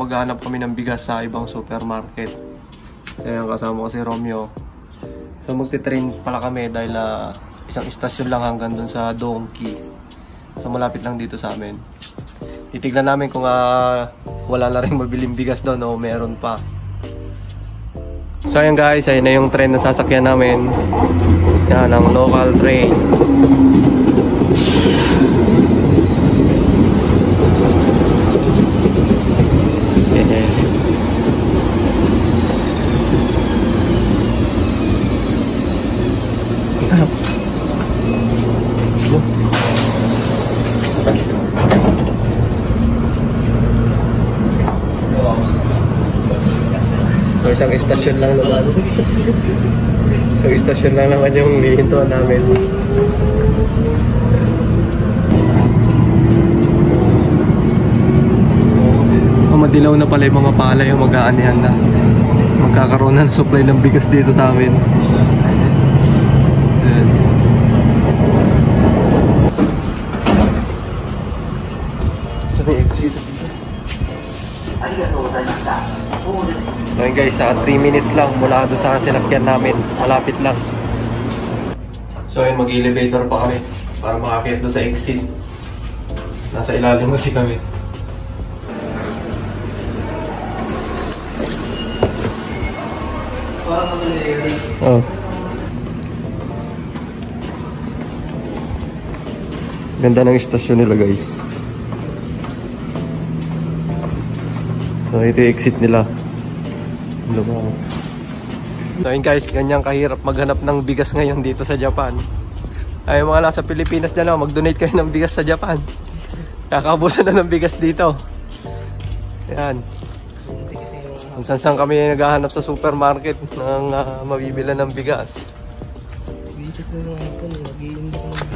maghanap kami ng bigas sa ibang supermarket. So yan, kasama ko si Romeo. So magti-train pala kami dahil isang istasyon lang hanggang dun sa Donkey. So malapit lang dito sa amin. Titignan namin kung wala na rin mabiling bigas doon o meron pa. So ayan guys, ayun na yung train na sasakyan namin. Yan ang local train. So isang istasyon lang naman. So istasyon lang naman yung hihintuan namin. Madilaw na pala yung mga palay, yung mag-aanihan na. Magkakaroon na ng supply ng bigas dito sa amin. So exit. So yun guys, 3 minutes lang mula doon sa sinakyan namin. Malapit lang. So yun, mag-elevator pa kami para makakit doon sa exit. Nasa ilalim kasi kami. Oh. Ganda ng istasyon nila guys. So ito yung exit nila. So yun guys, ganyang kahirap maghanap ng bigas ngayon dito sa Japan. Ay mga nasa Pilipinas dyan, mag-donate kayo ng bigas sa Japan. Kakaubusan na ng bigas dito. Ayan. Kung saan kami naghahanap sa supermarket ng mabibila ng bigas.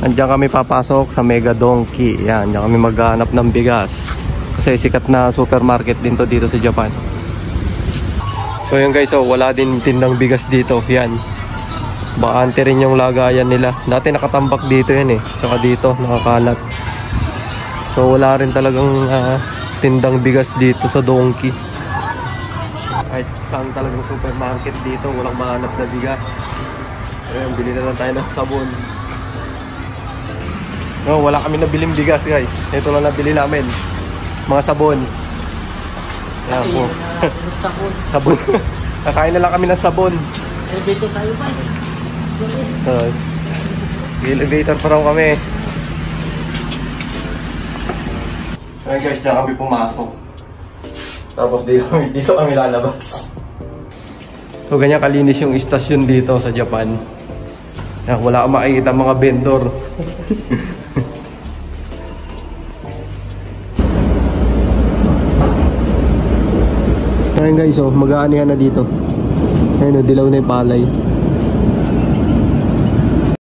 Andiyan kami papasok sa Mega Donkey. Ayan, andiyan kami maghahanap ng bigas. Kasi sikat na supermarket din to dito sa Japan. So yun guys, wala din tindang bigas dito. Yan. Bakante rin yung lagayan nila. Dati nakatambak dito yan eh. Tsaka dito nakakalat. So wala rin talagang tindang bigas dito sa Donkey. Kahit saan talagang supermarket dito, walang mahanap na bigas. Ayun, bili na lang tayo ng sabon. No, wala kami nabiling bigas guys. Ito lang nabili namin. Mga sabon. Yan po. Sabon. Kakain na lang kami ng sabon. Elevator tayo ba? Elevator pa raw kami. Ayun guys, dyan kami pumasok. Tapos dito kami lalabas. So ganyan kalinis yung istasyon dito sa Japan. Yan, wala kang makikita mga vendor. Ayun guys, mag-aanihan na dito. Ayun, dilaw na yung palay.